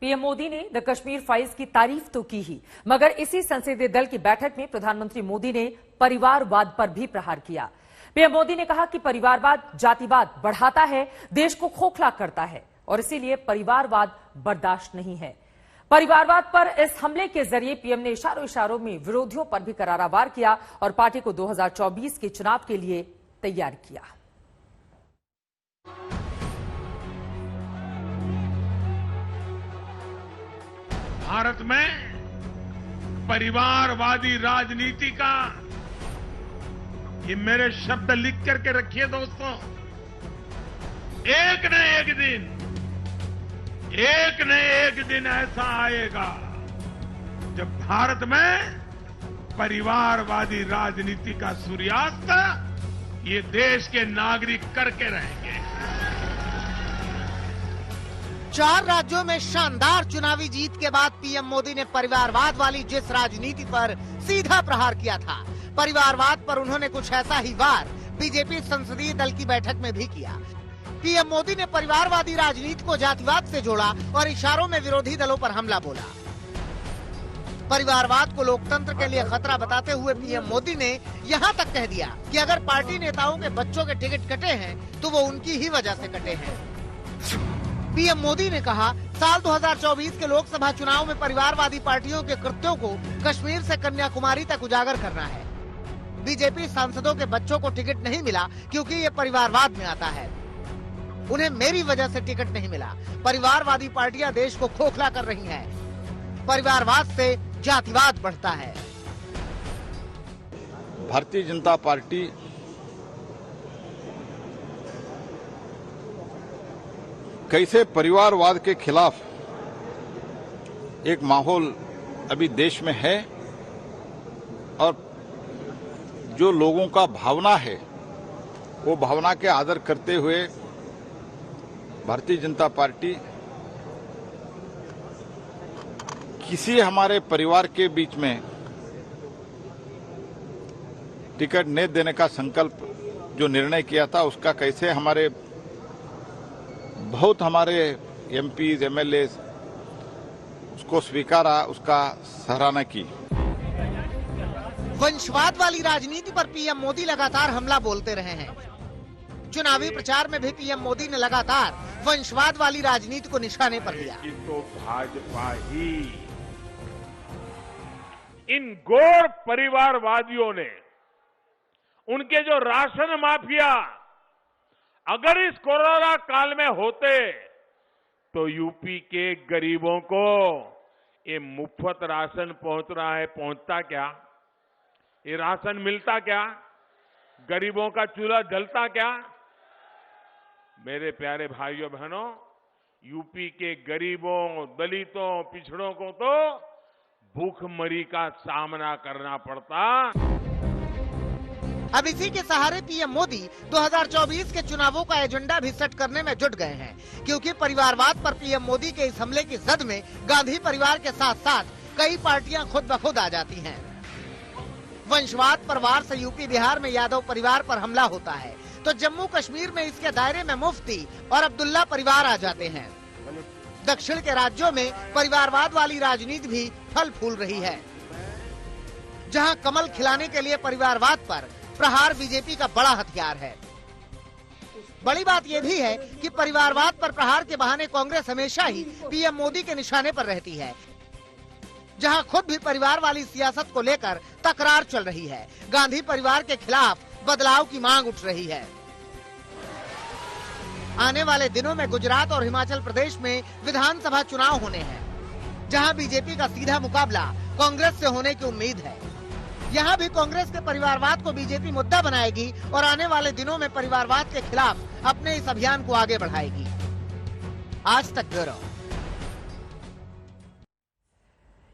PM Modi ने the Kashmir files की तारीफ तो की ही, मगर इसी संसदीय दल की बैठक में प्रधानमंत्री मोदी ने परिवारवाद पर भी प्रहार किया। पीएम मोदी ने कहा कि परिवारवाद जातिवाद बढ़ाता है, देश को खोखला करता है और इसीलिए परिवारवाद बर्दाश्त नहीं है। परिवारवाद पर इस हमले के जरिए पीएम ने इशारों में विरोधियों पर भी करारा वार किया और पार्टी को 2024 के चुनाव के लिए तैयार किया। भारत में परिवारवादी राजनीति का, ये मेरे शब्द लिख करके रखिए दोस्तों, एक न एक दिन ऐसा आएगा जब भारत में परिवारवादी राजनीति का सूर्यास्त ये देश के नागरिक करके रहेंगे। 4 राज्यों में शानदार चुनावी जीत के बाद पीएम मोदी ने परिवारवाद वाली जिस राजनीति पर सीधा प्रहार किया था, परिवारवाद पर उन्होंने कुछ ऐसा ही वार बीजेपी संसदीय दल की बैठक में भी किया। पीएम मोदी ने परिवारवादी राजनीति को जातिवाद से जोड़ा और इशारों में विरोधी दलों पर हमला बोला। परिवारवाद को लोकतंत्र के लिए खतरा बताते हुए पीएम मोदी ने यहां तक कह दिया कि अगर पार्टी नेताओं के बच्चों के टिकट कटे हैं तो वो उनकी ही वजह से कटे हैं। पीएम मोदी ने कहा, साल 2024 के लोकसभा चुनाव में परिवारवादी पार्टियों के कृत्यों को कश्मीर से कन्याकुमारी तक उजागर करना है। बीजेपी सांसदों के बच्चों को टिकट नहीं मिला क्योंकि ये परिवारवाद में आता है। उन्हें मेरी वजह से टिकट नहीं मिला। परिवारवादी पार्टियां देश को खोखला कर रही हैं। परिवारवाद से जातिवाद बढ़ता है। भारतीय जनता पार्टी कैसे परिवारवाद के खिलाफ एक माहौल अभी देश में है और जो लोगों का भावना है वो भावना के आदर करते हुए भारतीय जनता पार्टी किसी हमारे परिवार के बीच में टिकट न देने का संकल्प जो निर्णय किया था उसका कैसे हमारे एमपीज एमएलए उसको स्वीकारा, उसका सराहना की। वंशवाद वाली राजनीति पर पीएम मोदी लगातार हमला बोलते रहे हैं। चुनावी प्रचार में भी पीएम मोदी ने लगातार वंशवाद वाली राजनीति को निशाने पर लिया। तो भाजपा ही इन गौर परिवारवादियों ने, उनके जो राशन माफिया अगर इस कोरोना काल में होते तो यूपी के गरीबों को ये मुफ्त राशन पहुंच रहा है, पहुंचता क्या? ये राशन मिलता क्या? गरीबों का चूल्हा जलता क्या? मेरे प्यारे भाइयों बहनों, यूपी के गरीबों, दलितों, पिछड़ों को तो भूखमरी का सामना करना पड़ता। अब इसी के सहारे पीएम मोदी 2024 के चुनावों का एजेंडा भी सेट करने में जुट गए हैं, क्योंकि परिवारवाद पर पीएम मोदी के इस हमले की जद में गांधी परिवार के साथ साथ कई पार्टियां खुद ब खुद आ जाती हैं। वंशवाद पर वार से यूपी बिहार में यादव परिवार पर हमला होता है तो जम्मू कश्मीर में इसके दायरे में मुफ्ती और अब्दुल्ला परिवार आ जाते हैं। दक्षिण के राज्यों में परिवारवाद वाली राजनीति भी फल फूल रही है। जहां कमल खिलाने के लिए परिवारवाद पर प्रहार बीजेपी का बड़ा हथियार है। बड़ी बात यह भी है कि परिवारवाद पर प्रहार के बहाने कांग्रेस हमेशा ही पीएम मोदी के निशाने पर रहती है, जहां खुद भी परिवार वाली सियासत को लेकर तकरार चल रही है। गांधी परिवार के खिलाफ बदलाव की मांग उठ रही है। आने वाले दिनों में गुजरात और हिमाचल प्रदेश में विधानसभा चुनाव होने हैं, जहां बीजेपी का सीधा मुकाबला कांग्रेस से होने की उम्मीद है। यहां भी कांग्रेस के परिवारवाद को बीजेपी मुद्दा बनाएगी और आने वाले दिनों में परिवारवाद के खिलाफ अपने इस अभियान को आगे बढ़ाएगी। आज तक ब्यूरो।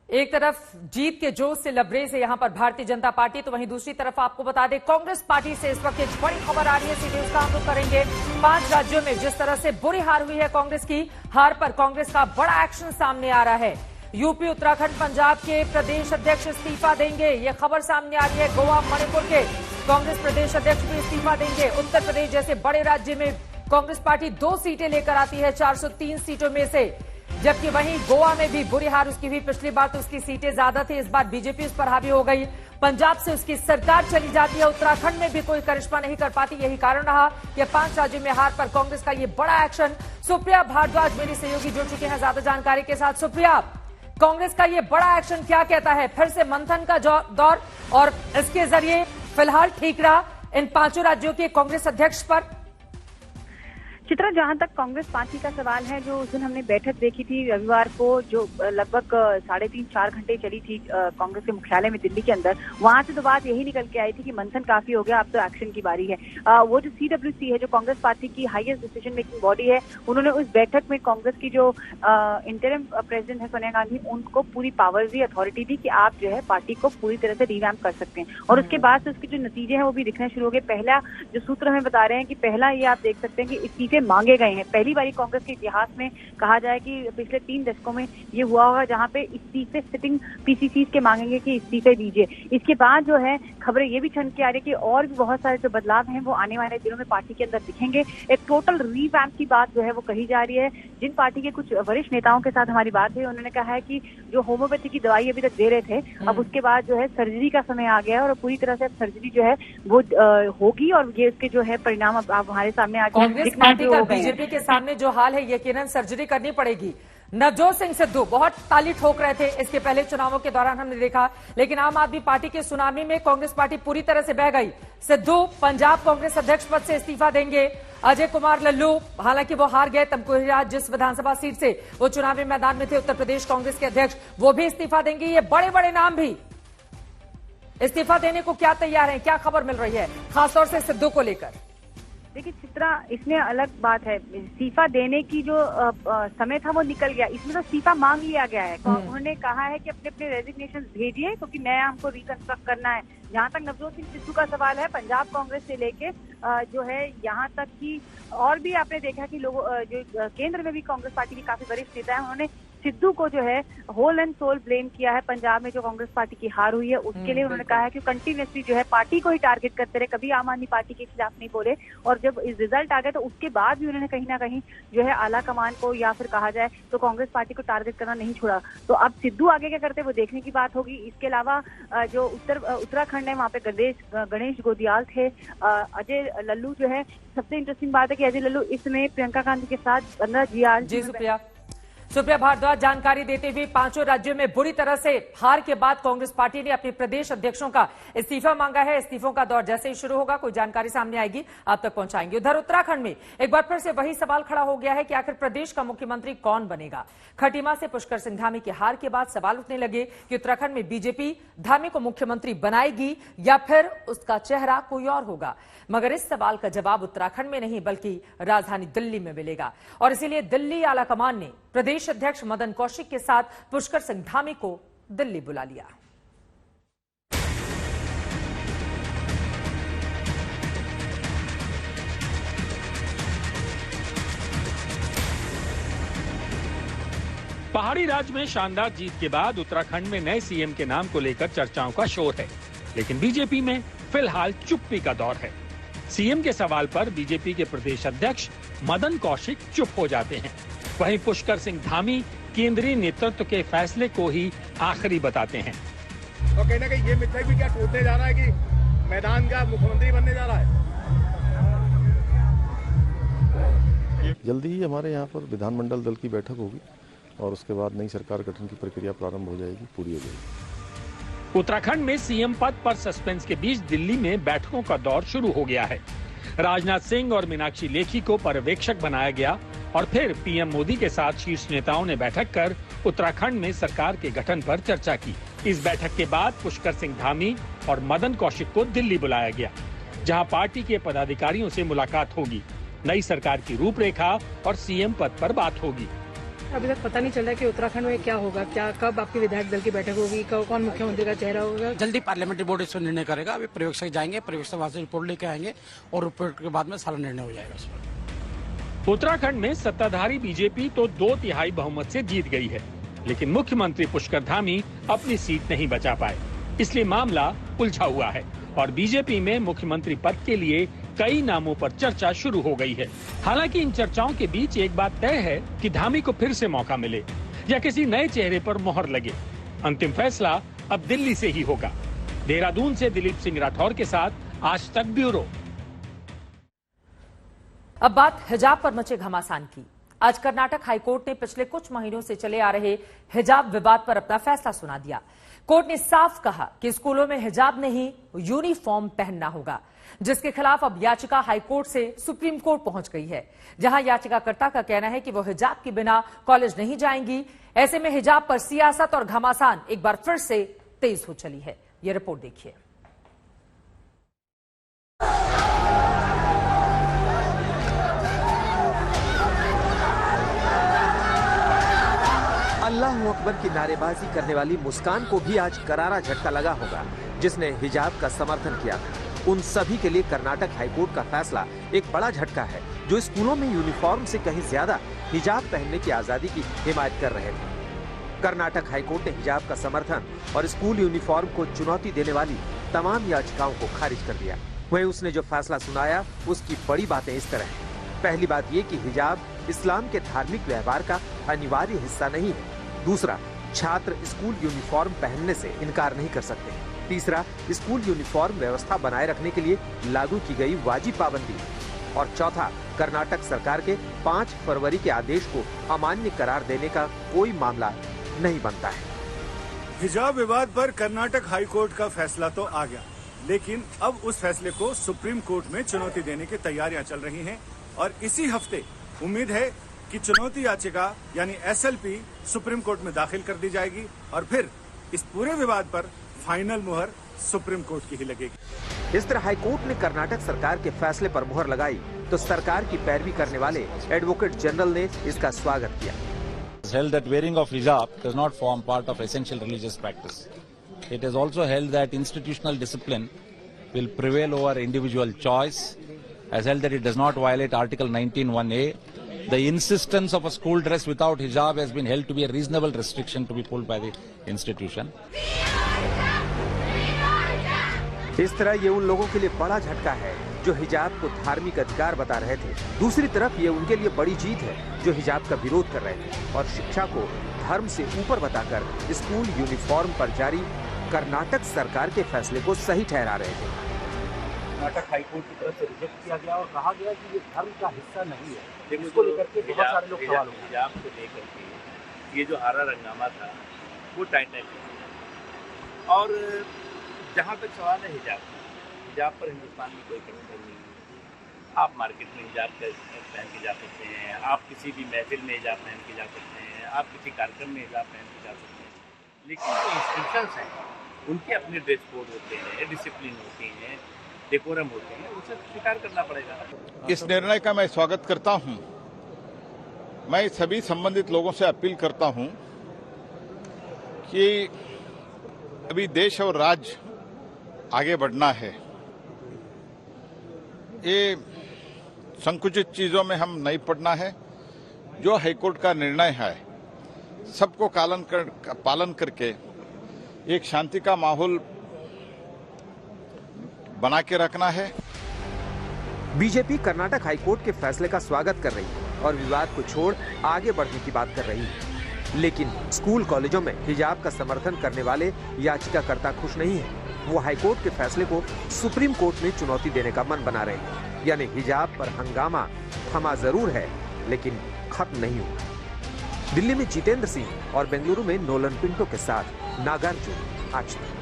एक तरफ जीत के जोश से लबरेज है यहां पर भारतीय जनता पार्टी, तो वहीं दूसरी तरफ आपको बता दें कांग्रेस पार्टी से इस वक्त एक बड़ी खबर आ रही है। सीधे उसका हम लोग करेंगे। 5 राज्यों में जिस तरह से बुरी हार हुई है कांग्रेस की, हार पर कांग्रेस का बड़ा एक्शन सामने आ रहा है। यूपी, उत्तराखंड, पंजाब के प्रदेश अध्यक्ष इस्तीफा देंगे, यह खबर सामने आ रही है। गोवा, मणिपुर के कांग्रेस प्रदेश अध्यक्ष भी इस्तीफा देंगे। उत्तर प्रदेश जैसे बड़े राज्य में कांग्रेस पार्टी 2 सीटें लेकर आती है 403 सीटों में से। जबकि वहीं गोवा में भी बुरी हार उसकी हुई। पिछली बार तो उसकी सीटें ज्यादा थी, इस बार बीजेपी उस पर हावी हो गई। पंजाब से उसकी सरकार चली जाती है। उत्तराखंड में भी कोई करिश्मा नहीं कर पाती। यही कारण रहा कि 5 राज्यों में हार पर कांग्रेस का ये बड़ा एक्शन। सुप्रिया भारद्वाज मेरी सहयोगी जुड़ चुके हैं ज्यादा जानकारी के साथ। सुप्रिया, कांग्रेस का ये बड़ा एक्शन क्या कहता है? फिर से मंथन का दौर, और इसके जरिए फिलहाल ठीक रहा इन 5 राज्यों के कांग्रेस अध्यक्ष पर। चित्रा, जहां तक कांग्रेस पार्टी का सवाल है, जो उस दिन हमने बैठक देखी थी रविवार को, जो लगभग 3.5-4 घंटे चली थी कांग्रेस के मुख्यालय में दिल्ली के अंदर, वहां से तो बात यही निकल के आई थी कि मंथन काफी हो गया, अब तो एक्शन की बारी है। वो जो CWC है, जो कांग्रेस पार्टी की हाईएस्ट डिसीजन मेकिंग बॉडी है, उन्होंने उस बैठक में कांग्रेस की जो इंटरिम प्रेसिडेंट है सोनिया गांधी, उनको पूरी पावर दी, अथॉरिटी दी कि आप जो है पार्टी को पूरी तरह से रिवैम्प कर सकते हैं। और उसके बाद से उसके जो नतीजे हैं वो भी दिखने शुरू हो गए। पहला जो सूत्र हमें बता रहे हैं कि पहला ये आप देख सकते हैं कि इस्तीफे मांगे गए हैं। पहली बारी कांग्रेस के इतिहास में कहा जाए कि पिछले 3 दशकों में ये हुआ होगा जहां पे इस्तीफे सिटिंग PCC के मांगेंगे कि इस्तीफे दीजिए। इसके बाद जो है खबरें ये भी छन के आ रही है कि और भी बहुत सारे जो बदलाव हैं वो आने वाले दिनों में पार्टी के अंदर दिखेंगे। एक टोटल रिवैम्प की बात जो है वो कही जा रही है। जिन पार्टी के कुछ वरिष्ठ नेताओं के साथ हमारी बात हुई, उन्होंने कहा है कि जो होम्योपैथी की दवाई अभी तक दे रहे थे, अब उसके बाद जो है सर्जरी का समय आ गया है और पूरी तरह से अब सर्जरी जो है वो होगी, और ये इसके जो है परिणाम अब हमारे सामने आ गए। कांग्रेस पार्टी का बीजेपी के सामने जो हाल है, यकीनन सर्जरी करनी पड़ेगी। नवजोत सिंह सिद्धू बहुत ताली ठोक रहे थे इसके पहले चुनावों के दौरान, हमने देखा, लेकिन आम आदमी पार्टी के सुनामी में कांग्रेस पार्टी पूरी तरह से बह गई। सिद्धू पंजाब कांग्रेस अध्यक्ष पद से इस्तीफा देंगे। अजय कुमार लल्लू, हालांकि वो हार गए, तमकुहीराज जिस विधानसभा सीट से वो चुनावी मैदान में थे, उत्तर प्रदेश कांग्रेस के अध्यक्ष, वो भी इस्तीफा देंगे। ये बड़े बड़े नाम भी इस्तीफा देने को क्या तैयार हैं? क्या खबर मिल रही है खासतौर से सिद्धू को लेकर? देखिए चित्रा, इसमें अलग बात है, इस्तीफा देने की जो समय था वो निकल गया। इसमें तो इस्तीफा मांग लिया गया है। उन्होंने कहा है कि अपने अपने रेजिग्नेशन भेजिए क्योंकि नया हमको रिकंस्ट्रक्ट करना है। जहां तक नवजोत सिंह सिद्धू का सवाल है, पंजाब कांग्रेस से लेके जो है यहाँ तक कि और भी आपने देखा कि लोगों जो केंद्र में भी कांग्रेस पार्टी के काफी वरिष्ठ नेता है, उन्होंने सिद्धू को जो है होल एंड सोल ब्लेम किया है पंजाब में जो कांग्रेस पार्टी की हार हुई है उसके लिए। उन्होंने कहा है कि कंटिन्यूसली जो है पार्टी को ही टारगेट करते रहे, कभी आम आदमी पार्टी के खिलाफ नहीं बोले। और जब इस रिजल्ट आ गए तो उसके बाद भी उन्होंने कहीं ना कहीं जो है आला कमान को या फिर कहा जाए तो कांग्रेस पार्टी को टारगेट करना नहीं छोड़ा। तो अब सिद्धू आगे क्या करते हैं वो देखने की बात होगी। इसके अलावा जो उत्तराखंड है वहाँ पे गणेश गोदियाल थे, अजय लल्लू जो है, सबसे इंटरेस्टिंग बात है कि अजय लल्लू इस समय प्रियंका गांधी के साथ 15 GR। सुप्रिया भारद्वाज जानकारी देते हुए 5 राज्यों में बुरी तरह से हार के बाद कांग्रेस पार्टी ने अपने प्रदेश अध्यक्षों का इस्तीफा मांगा है। इस्तीफों का दौर जैसे ही शुरू होगा, कोई जानकारी सामने आएगी आप तक पहुंचाएंगे। उधर उत्तराखंड में एक बार फिर से वही सवाल खड़ा हो गया है कि आखिर प्रदेश का मुख्यमंत्री कौन बनेगा। खटीमा से पुष्कर सिंह धामी की हार के बाद सवाल उठने लगे कि उत्तराखंड में बीजेपी धामी को मुख्यमंत्री बनाएगी या फिर उसका चेहरा कोई और होगा। मगर इस सवाल का जवाब उत्तराखंड में नहीं बल्कि राजधानी दिल्ली में मिलेगा, और इसीलिए दिल्ली आलाकमान ने प्रदेश अध्यक्ष मदन कौशिक के साथ पुष्कर सिंह धामी को दिल्ली बुला लिया। पहाड़ी राज्य में शानदार जीत के बाद उत्तराखंड में नए सीएम के नाम को लेकर चर्चाओं का शोर है, लेकिन बीजेपी में फिलहाल चुप्पी का दौर है। सीएम के सवाल पर बीजेपी के प्रदेश अध्यक्ष मदन कौशिक चुप हो जाते हैं। वहीं पुष्कर सिंह धामी केंद्रीय नेतृत्व के फैसले को ही आखिरी बताते हैं। तो कहीं ना कहीं ये मिथक भी क्या टूटने जा रहा है कि मैदान का मुख्यमंत्री बनने जा रहा है। जल्दी ही हमारे यहाँ पर विधानमंडल दल की बैठक होगी और उसके बाद नई सरकार गठन की प्रक्रिया प्रारंभ हो जाएगी, पूरी हो जाएगी। उत्तराखंड में सीएम पद पर सस्पेंस के बीच दिल्ली में बैठकों का दौर शुरू हो गया है। राजनाथ सिंह और मीनाक्षी लेखी को पर्यवेक्षक बनाया गया और फिर पीएम मोदी के साथ शीर्ष नेताओं ने बैठक कर उत्तराखंड में सरकार के गठन पर चर्चा की। इस बैठक के बाद पुष्कर सिंह धामी और मदन कौशिक को दिल्ली बुलाया गया, जहां पार्टी के पदाधिकारियों से मुलाकात होगी, नई सरकार की रूपरेखा और सीएम पद पर बात होगी। अभी तक पता नहीं चल रहा है कि उत्तराखंड में क्या होगा, क्या कब आपकी विधायक दल की बैठक होगी, कौन मुख्यमंत्री का चेहरा होगा। जल्दी पार्लियामेंट्री बोर्ड इस पर निर्णय करेगा। अभी पर्यवेक्षक जाएंगे, पर्यवेक्षक वहां से रिपोर्ट लेके आएंगे और रिपोर्ट के बाद में सारा निर्णय हो जाएगा इस पर। उत्तराखंड में सत्ताधारी बीजेपी तो 2/3 बहुमत से जीत गई है, लेकिन मुख्यमंत्री पुष्कर धामी अपनी सीट नहीं बचा पाए, इसलिए मामला उलझा हुआ है और बीजेपी में मुख्यमंत्री पद के लिए कई नामों पर चर्चा शुरू हो गई है। हालांकि इन चर्चाओं के बीच एक बात तय है कि धामी को फिर से मौका मिले या किसी नए चेहरे पर मोहर लगे। अंतिम फैसला अब दिल्ली से ही होगा। देहरादून से दिलीप सिंह राठौर के साथ आज तक ब्यूरो। अब बात हिजाब पर मचे घमासान की। आज कर्नाटक हाईकोर्ट ने पिछले कुछ महीनों से चले आ रहे हिजाब विवाद पर अपना फैसला सुना दिया। कोर्ट ने साफ कहा कि स्कूलों में हिजाब नहीं, यूनिफॉर्म पहनना होगा, जिसके खिलाफ अब याचिका हाईकोर्ट से सुप्रीम कोर्ट पहुंच गई है, जहां याचिकाकर्ता का कहना है कि वो हिजाब के बिना कॉलेज नहीं जाएंगी। ऐसे में हिजाब पर सियासत और घमासान एक बार फिर से तेज हो चली है। ये रिपोर्ट देखिए। अल्लाह अकबर की नारेबाजी करने वाली मुस्कान को भी आज करारा झटका लगा होगा, जिसने हिजाब का समर्थन किया था। उन सभी के लिए कर्नाटक हाईकोर्ट का फैसला एक बड़ा झटका है, जो स्कूलों में यूनिफॉर्म से कहीं ज्यादा हिजाब पहनने की आजादी की हिमायत कर रहे थे। कर्नाटक हाईकोर्ट ने हिजाब का समर्थन और स्कूल यूनिफॉर्म को चुनौती देने वाली तमाम याचिकाओं को खारिज कर दिया। वहीं उसने जो फैसला सुनाया उसकी बड़ी बातें इस तरह हैं। पहली बात ये कि हिजाब इस्लाम के धार्मिक व्यवहार का अनिवार्य हिस्सा नहीं है। दूसरा, छात्र स्कूल यूनिफॉर्म पहनने से इनकार नहीं कर सकते। तीसरा, स्कूल यूनिफॉर्म व्यवस्था बनाए रखने के लिए लागू की गई वाजिब पाबंदी। और चौथा, कर्नाटक सरकार के 5 फरवरी के आदेश को अमान्य करार देने का कोई मामला नहीं बनता है। हिजाब विवाद पर कर्नाटक हाईकोर्ट का फैसला तो आ गया, लेकिन अब उस फैसले को सुप्रीम कोर्ट में चुनौती देने की तैयारियां चल रही हैं और इसी हफ्ते उम्मीद है कि चुनौती याचिका यानी SLP सुप्रीम कोर्ट में दाखिल कर दी जाएगी और फिर इस पूरे विवाद पर फाइनल मुहर सुप्रीम कोर्ट की ही लगेगी। इस तरह हाईकोर्ट ने कर्नाटक सरकार के फैसले पर मुहर लगाई तो सरकार की पैरवी करने वाले एडवोकेट जनरल ने इसका स्वागत किया। Held that wearing of hijab does not form part of essential religious practice. It is also held that institutional discipline will prevail over individual choice. Has held that it does not violate Article 19(1)(a). The insistence of a school dress without hijab has been held to be a reasonable restriction to be pulled by the institution. इस तरह ये उन लोगों के लिए बड़ा झटका है जो हिजाब को धार्मिक अधिकार बता रहे थे। दूसरी तरफ ये उनके लिए बड़ी जीत है जो हिजाब का विरोध कर रहे थे और शिक्षा को धर्म से ऊपर बताकर स्कूल यूनिफॉर्म पर जारी कर्नाटक सरकार के फैसले को सही ठहरा रहे थे। कर्नाटक हाईकोर्ट की तरफ से रिजेक्ट किया गया और कहा गया कि ये धर्म का हिस्सा नहीं है। इसको लेकर के बहुत सारे लोग सवाल उठाए। हिजाब को लेकर के ये जो हारा रंगामा था वो टाइटल और जहाँ तक सवाल है हिजाब पर हिंदुस्तान में कोई प्रतिबंध नहीं है। आप मार्केट में हिजाब पहन के जा सकते हैं, आप किसी भी महफिल में हिजाब पहन के जा सकते हैं, आप किसी कार्यक्रम में हिजाब पहन के जा सकते हैं, लेकिन जो इंस्ट्रक्शंस हैं उनके अपने ड्रेस कोड होते हैं, डिसिप्लिन होती हैं, डेकोरम होते हैं, उसे स्वीकार करना पड़ेगा। इस निर्णय का मैं स्वागत करता हूं। मैं सभी संबंधित लोगों से अपील करता हूं कि अभी देश और राज्य आगे बढ़ना है। ये संकुचित चीजों में हम नहीं पड़ना है। जो हाईकोर्ट का निर्णय है सबको पालन करके एक शांति का माहौल बना के रखना है। बीजेपी कर्नाटक हाईकोर्ट के फैसले का स्वागत कर रही है और विवाद को छोड़ आगे बढ़ने की बात कर रही है, लेकिन स्कूल कॉलेजों में हिजाब का समर्थन करने वाले याचिकाकर्ता खुश नहीं है। वो हाईकोर्ट के फैसले को सुप्रीम कोर्ट में चुनौती देने का मन बना रहे हैं। यानी हिजाब पर हंगामा थमा जरूर है लेकिन खत्म नहीं हुआ। दिल्ली में जितेंद्र सिंह और बेंगलुरु में नोलन पिंटो के साथ नागार्जुन, आज तक।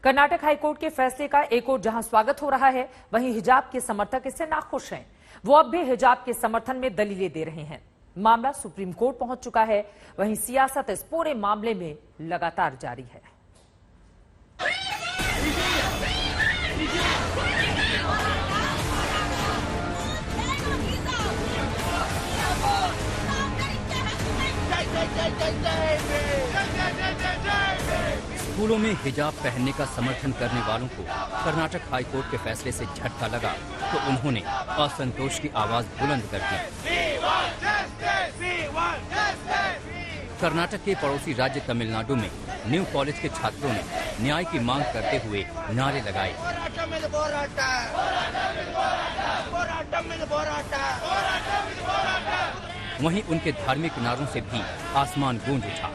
कर्नाटक हाईकोर्ट के फैसले का एक ओर जहां स्वागत हो रहा है, वहीं हिजाब के समर्थक इससे नाखुश हैं। वो अब भी हिजाब के समर्थन में दलीलें दे रहे हैं। मामला सुप्रीम कोर्ट पहुंच चुका है, वहीं सियासत इस पूरे मामले में लगातार जारी है। स्कूलों में हिजाब पहनने का समर्थन करने वालों को कर्नाटक हाईकोर्ट के फैसले से झटका लगा तो उन्होंने असंतोष की आवाज बुलंद कर दी। कर्नाटक के पड़ोसी राज्य तमिलनाडु में न्यू कॉलेज के छात्रों ने न्याय की मांग करते हुए नारे लगाए। वहीं उनके धार्मिक नारों से भी आसमान गूंज उठा।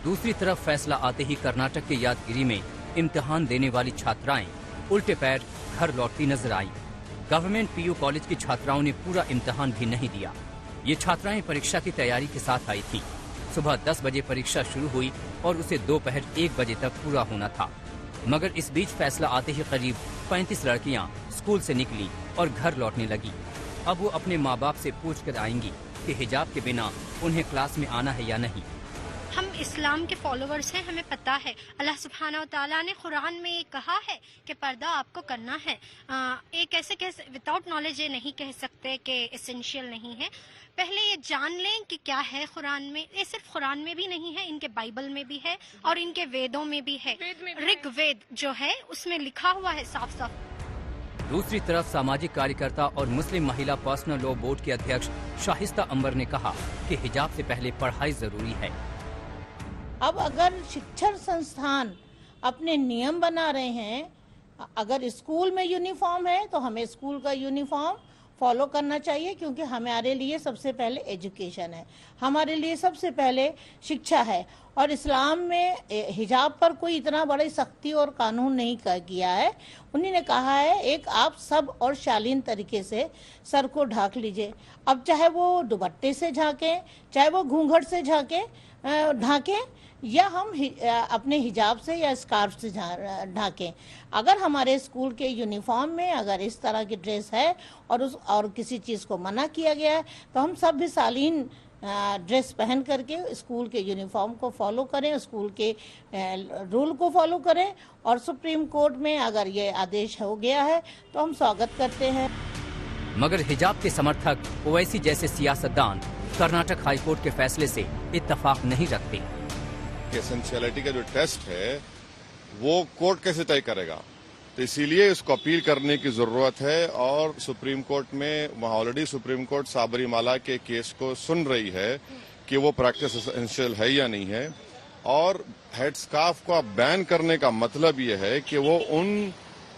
दूसरी तरफ फैसला आते ही कर्नाटक के यादगिरी में इम्तिहान देने वाली छात्राएं उल्टे पैर घर लौटती नजर आई। गवर्नमेंट पीयू कॉलेज की छात्राओं ने पूरा इम्तिहान भी नहीं दिया। ये छात्राएं परीक्षा की तैयारी के साथ आई थी। सुबह 10 बजे परीक्षा शुरू हुई और उसे दोपहर 1 बजे तक पूरा होना था। मगर इस बीच फैसला आते ही करीब 35 लड़कियां स्कूल से निकली और घर लौटने लगी। अब वो अपने माँ बाप से पूछ कर आएंगी कि हिजाब के बिना उन्हें क्लास में आना है या नहीं। हम इस्लाम के फॉलोअर्स हैं, हमें पता है अल्लाह सुब्हाना व तआला ने कुरान में ये कहा है कि पर्दा आपको करना है। एक ऐसे विदाउट नॉलेज ये नहीं कह सकते कि एसेंशियल नहीं है। पहले ये जान लें कि क्या है कुरान में। ये सिर्फ कुरान में भी नहीं है, इनके बाइबल में भी है और इनके वेदों में भी है। ऋग्वेद जो है उसमें लिखा हुआ है साफ साफ। दूसरी तरफ सामाजिक कार्यकर्ता और मुस्लिम महिला पर्सनल लॉ बोर्ड के अध्यक्ष शाहिस्ता अंबर ने कहा कि हिजाब से पहले पढ़ाई जरूरी है। अब अगर शिक्षण संस्थान अपने नियम बना रहे हैं, अगर स्कूल में यूनिफॉर्म है तो हमें स्कूल का यूनिफॉर्म फॉलो करना चाहिए, क्योंकि हमारे लिए सबसे पहले एजुकेशन है, हमारे लिए सबसे पहले शिक्षा है। और इस्लाम में हिजाब पर कोई इतना बड़ी सख्ती और कानून नहीं किया है। उन्हीं ने कहा है एक आप सब और शालीन तरीके से सर को ढाक लीजिए। अब चाहे वो दुपट्टे से झांकें, चाहे वो घूंघट से ढाकें या हम अपने हिजाब से या स्कार्फ से ढाकें। अगर हमारे स्कूल के यूनिफॉर्म में अगर इस तरह की ड्रेस है और किसी चीज़ को मना किया गया है तो हम सब भी शालीन ड्रेस पहन करके स्कूल के यूनिफॉर्म को फॉलो करें, स्कूल के रूल को फॉलो करें। और सुप्रीम कोर्ट में अगर ये आदेश हो गया है तो हम स्वागत करते हैं। मगर हिजाब के समर्थक ओवैसी जैसे सियासतदान कर्नाटक हाईकोर्ट के फैसले से इत्तेफाक नहीं रखते। एसेंशियलिटी का जो टेस्ट है वो कोर्ट कैसे तय करेगा, तो इसीलिए इसको अपील करने की जरूरत है। और सुप्रीम कोर्ट में वहाँ ऑलरेडी सुप्रीम कोर्ट साबरीमाला के केस को सुन रही है कि वो प्रैक्टिस एसेंशियल है या नहीं है। और हेड स्कार्फ को बैन करने का मतलब ये है कि वो उन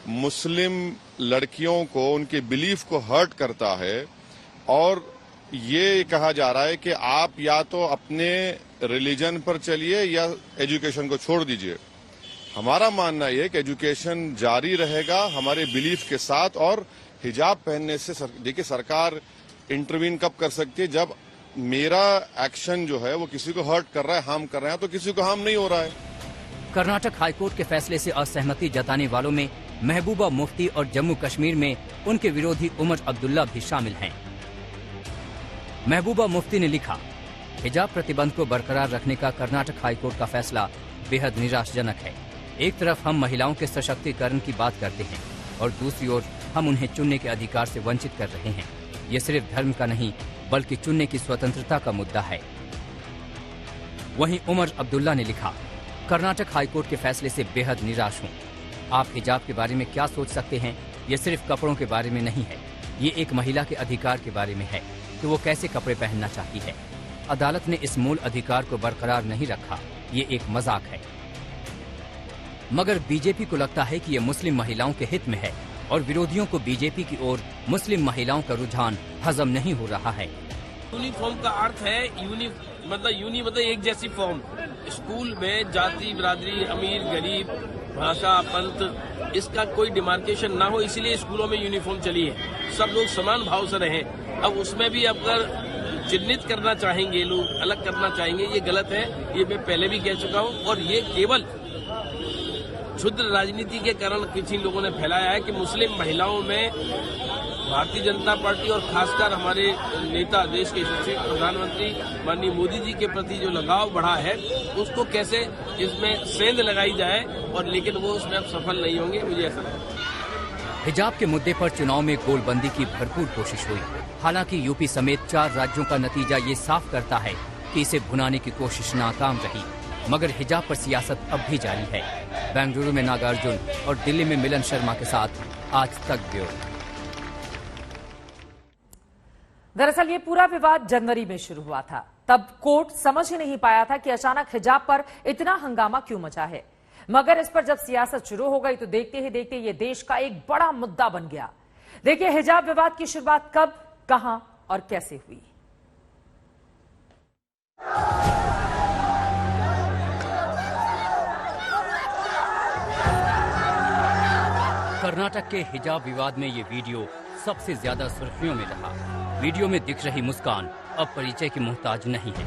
मुस्लिम लड़कियों को उनके बिलीफ को हर्ट करता है। और ये कहा जा रहा है कि आप या तो अपने रिलीजन पर चलिए या एजुकेशन को छोड़ दीजिए। हमारा मानना यह है कि एजुकेशन जारी रहेगा हमारे बिलीफ के साथ। और हिजाब पहनने से देखिए सरकार इंटरवीन कब कर सकती है, जब मेरा एक्शन जो है वो किसी को हर्ट कर रहा है, हार्म कर रहा है, तो किसी को हार्म नहीं हो रहा है। कर्नाटक हाईकोर्ट के फैसले से असहमति जताने वालों में महबूबा मुफ्ती और जम्मू कश्मीर में उनके विरोधी उमर अब्दुल्ला भी शामिल हैं। महबूबा मुफ्ती ने लिखा, हिजाब प्रतिबंध को बरकरार रखने का कर्नाटक हाईकोर्ट का फैसला बेहद निराशाजनक है। एक तरफ हम महिलाओं के सशक्तिकरण की बात करते हैं और दूसरी ओर हम उन्हें चुनने के अधिकार से वंचित कर रहे हैं। ये सिर्फ धर्म का नहीं बल्कि चुनने की स्वतंत्रता का मुद्दा है। वहीं उमर अब्दुल्ला ने लिखा, कर्नाटक हाईकोर्ट के फैसले से बेहद निराश हूँ। आप हिजाब के बारे में क्या सोच सकते हैं? ये सिर्फ कपड़ों के बारे में नहीं है, ये एक महिला के अधिकार के बारे में है कि वो कैसे कपड़े पहनना चाहती है। अदालत ने इस मूल अधिकार को बरकरार नहीं रखा, ये एक मजाक है। मगर बीजेपी को लगता है कि ये मुस्लिम महिलाओं के हित में है और विरोधियों को बीजेपी की ओर मुस्लिम महिलाओं का रुझान हजम नहीं हो रहा है। यूनिफॉर्म का अर्थ है मतलब एक जैसी फॉर्म। स्कूल में जाति बिरादरी, अमीर गरीब, भाषा, पंथ, इसका कोई डिमार्केशन ना हो, इसीलिए स्कूलों में यूनिफॉर्म चली है। सब लोग समान भाव से रहें। अब उसमें भी अगर चिन्हित करना चाहेंगे लोग, अलग करना चाहेंगे, ये गलत है। ये मैं पहले भी कह चुका हूँ। और ये केवल क्षुद्र राजनीति के कारण किसी लोगों ने फैलाया है कि मुस्लिम महिलाओं में भारतीय जनता पार्टी और खासकर हमारे नेता, देश के यशस्वी प्रधानमंत्री माननीय मोदी जी के प्रति जो लगाव बढ़ा है, उसको कैसे इसमें सेंध लगाई जाए। और लेकिन वो उसमें अब सफल नहीं होंगे, मुझे ऐसा लगता है। हिजाब के मुद्दे पर चुनाव में गोलबंदी की भरपूर कोशिश हुई। हालांकि यूपी समेत 4 राज्यों का नतीजा ये साफ करता है कि इसे भुनाने की कोशिश नाकाम रही। मगर हिजाब पर सियासत अब भी जारी है। बेंगलुरु में नागार्जुन और दिल्ली में मिलन शर्मा के साथ आज तक ब्यूरो। दरअसल ये पूरा विवाद जनवरी में शुरू हुआ था। तब कोर्ट समझ ही नहीं पाया था कि अचानक हिजाब पर इतना हंगामा क्यों मचा है। मगर इस पर जब सियासत शुरू हो गई तो देखते ही देखते ये देश का एक बड़ा मुद्दा बन गया। देखिए हिजाब विवाद की शुरुआत कब, कहां और कैसे हुई। कर्नाटक के हिजाब विवाद में ये वीडियो सबसे ज्यादा सुर्खियों में रहा। वीडियो में दिख रही मुस्कान अब परिचय की मोहताज नहीं है।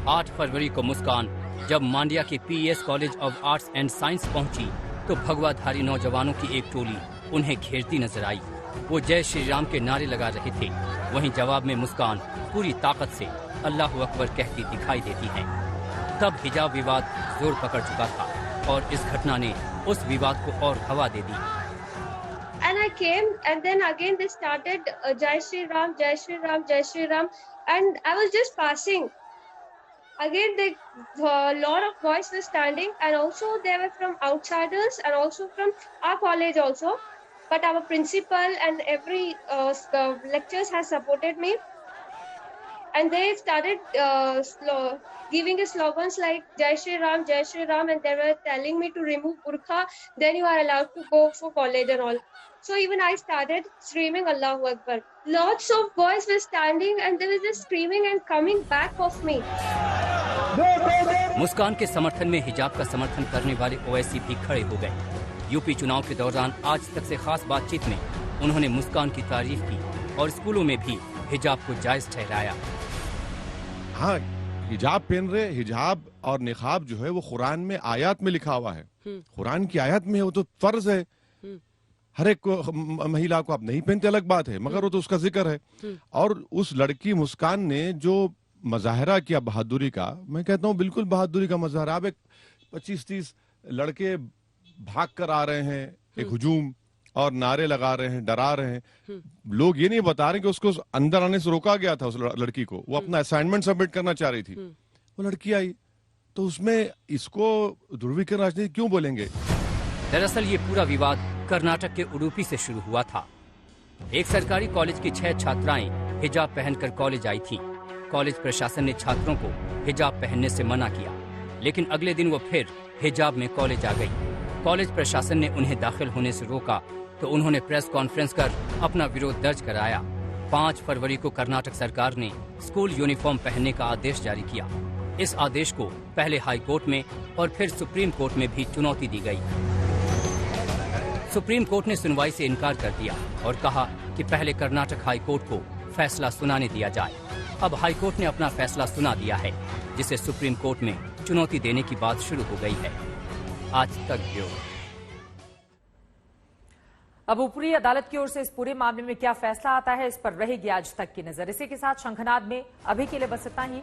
8 फरवरी को मुस्कान जब मांड्या के PS college of arts and science पहुंची तो भगवाधारी नौजवानों की एक टोली उन्हें घेरती नजर आई। वो जय श्री राम के नारे लगा रहे थे। वहीं जवाब में मुस्कान पूरी ताकत से अल्लाह अकबर कहती दिखाई देती है। तब हिजाब विवाद जोर पकड़ चुका था और इस घटना ने उस विवाद को और हवा दे दी। And I came, and then again they started Jai Shri Ram, Jai Shri Ram, Jai Shri Ram, and I was just passing. Again, a lot of boys were standing, and also they were from outsiders, and also from our college also. But our principal and every lectures has supported me, and they started giving slogans like Jai Shri Ram, Jai Shri Ram, and they were telling me to remove burqa, then you are allowed to go for college and all. So even I started screaming Allahu Akbar. Lots of boys were standing and they were just screaming and coming back of me. मुस्कान के समर्थन में हिजाब का समर्थन करने वाले ओवैसी भी खड़े हो गए। यूपी चुनाव के दौरान आज तक से खास बातचीत में उन्होंने मुस्कान की तारीफ की और स्कूलों में भी हिजाब को जायज ठहराया। हाँ, हिजाब पहन रहे, हिजाब और निकाब जो है वो कुरान में आयत में लिखा हुआ है। कुरान की आयत में है, वो तो फर्ज है। हर एक महिला को आप नहीं पहनते अलग बात है, मगर वो तो उसका जिक्र है। और उस लड़की मुस्कान ने जो मजाहरा किया बहादुरी का, मैं कहता हूँ बिल्कुल बहादुरी का मजाहरा। अब एक 25-30 लड़के भाग कर आ रहे हैं, एक हुजूम और नारे लगा रहे हैं, डरा रहे हैं। लोग ये नहीं बता रहे कि उसको अंदर आने से रोका गया था। उस लड़की को, वो अपना असाइनमेंट सबमिट करना चाह रही थी, वो लड़की आई, तो उसमें इसको ध्रुवीकरण राजनीति क्यों बोलेंगे? दरअसल ये पूरा विवाद कर्नाटक के उडुपी से शुरू हुआ था। एक सरकारी कॉलेज की 6 छात्राएं हिजाब पहनकर कॉलेज आई थीं। कॉलेज प्रशासन ने छात्रों को हिजाब पहनने से मना किया, लेकिन अगले दिन वो फिर हिजाब में कॉलेज आ गई। कॉलेज प्रशासन ने उन्हें दाखिल होने से रोका तो उन्होंने प्रेस कॉन्फ्रेंस कर अपना विरोध दर्ज कराया। 5 फरवरी को कर्नाटक सरकार ने स्कूल यूनिफॉर्म पहनने का आदेश जारी किया। इस आदेश को पहले हाई कोर्ट में और फिर सुप्रीम कोर्ट में भी चुनौती दी गई। सुप्रीम कोर्ट ने सुनवाई से इनकार कर दिया और कहा कि पहले कर्नाटक हाई कोर्ट को फैसला सुनाने दिया जाए। अब हाई कोर्ट ने अपना फैसला सुना दिया है, जिसे सुप्रीम कोर्ट में चुनौती देने की बात शुरू हो गई है। आज तक ब्यूरो। अब ऊपरी अदालत की ओर से इस पूरे मामले में क्या फैसला आता है, इस पर रहेगी आज तक की नजर। इसी के साथ शंखनाद में अभी के लिए बस इतना ही।